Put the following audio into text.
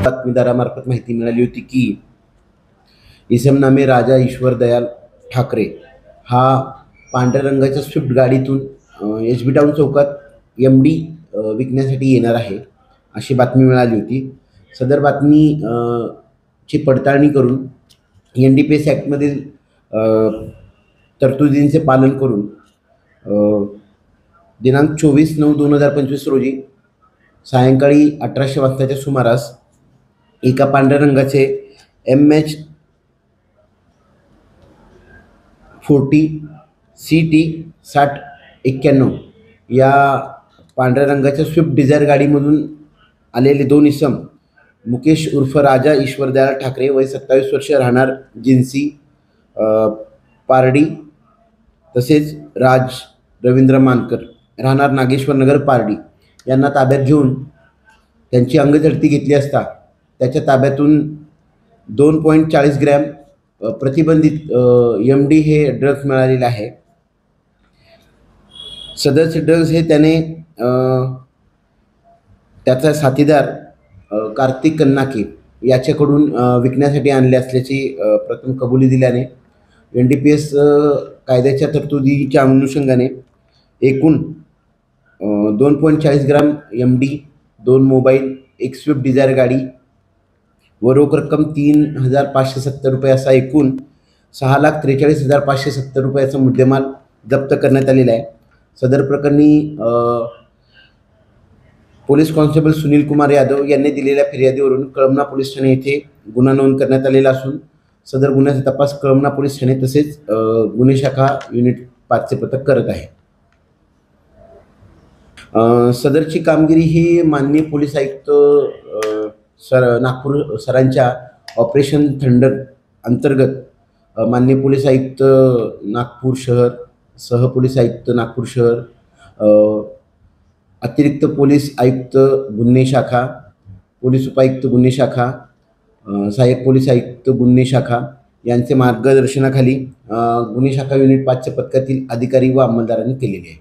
बातमीदारामार्फत माहिती मिळाली होती की इसम नामे राजा ईश्वर दयाल ठाकरे हा पांढऱ्या रंगाच्या स्विफ्ट गाडीतून HB टाऊन चौकात MD विकण्यासाठी येणार आहे अशी बातमी मिळाली होती. सदर बातमी ची पडताळणी करून NDPS ॲक्टमधील तरतुदींचे पालन करून दिनांक 24/9/2025 रोजी सायंकाळी 1800 वाजताच्या सुमारास एका पांढऱ्या रंगाचे MH40 CT 6091 या पांढऱ्या रंगाच्या स्विफ्ट डिझायर गाडीमधून आलेले दोन इसम मुकेश उर्फ राजा ईश्वर दयाल ठाकरे वय 27 वर्ष राहणार जिन्सी पारडी तसेच राज रवींद्र मानकर राहणार नागेश्वर नगर पारडी यांना ताब्यात घेऊन त्यांची अंगझडती घेतली असता त्याच्या ताब्यातून 2.40 ग्रॅम प्रतिबंधित MD हे ड्रग्ज मिळालेले आहे. सदरचे ड्रग्ज हे त्याने त्याचा साथीदार कार्तिक कन्नाके याच्याकडून विकण्यासाठी आणले असल्याची प्रथम कबुली दिल्याने NDPS कायद्याच्या तरतुदीच्या अनुषंगाने एकूण 2.40 ग्राम MD, 2 मोबाईल, एक स्विफ्ट डिझायर गाडी व रोख रक्कम 3,570 रुपये असा एकूण 6,43,570 रुपयाचा मुद्देमाल जप्त करण्यात आलेला आहे. सदर प्रकरणी पोलीस कॉन्स्टेबल सुनील कुमार यादव यांनी दिलेल्या फिर्यादीवरून कळमना पोलीस ठाणे येथे गुन्हा नोंद करण्यात आलेला असून सदर गुन्ह्याचा तपास कळमना पोलीस ठाणे तसेच गुन्हे शाखा युनिट 5चे पथक करत आहे. सदरची कामगिरी ही माननीय पोलीस आयुक्त नागपूर सरांच्या ऑपरेशन थंडर अंतर्गत माननीय पोलीस आयुक्त नागपूर शहर, सहपोलीस आयुक्त नागपूर शहर, अतिरिक्त पोलीस आयुक्त गुन्हे शाखा, पोलीस उपायुक्त गुन्हे शाखा, सहाय्यक पोलीस आयुक्त गुन्हे शाखा यांचे मार्गदर्शनाखाली गुन्हे शाखा युनिट 5च्या पथकातील अधिकारी व अंमलदारांनी केलेली आहे.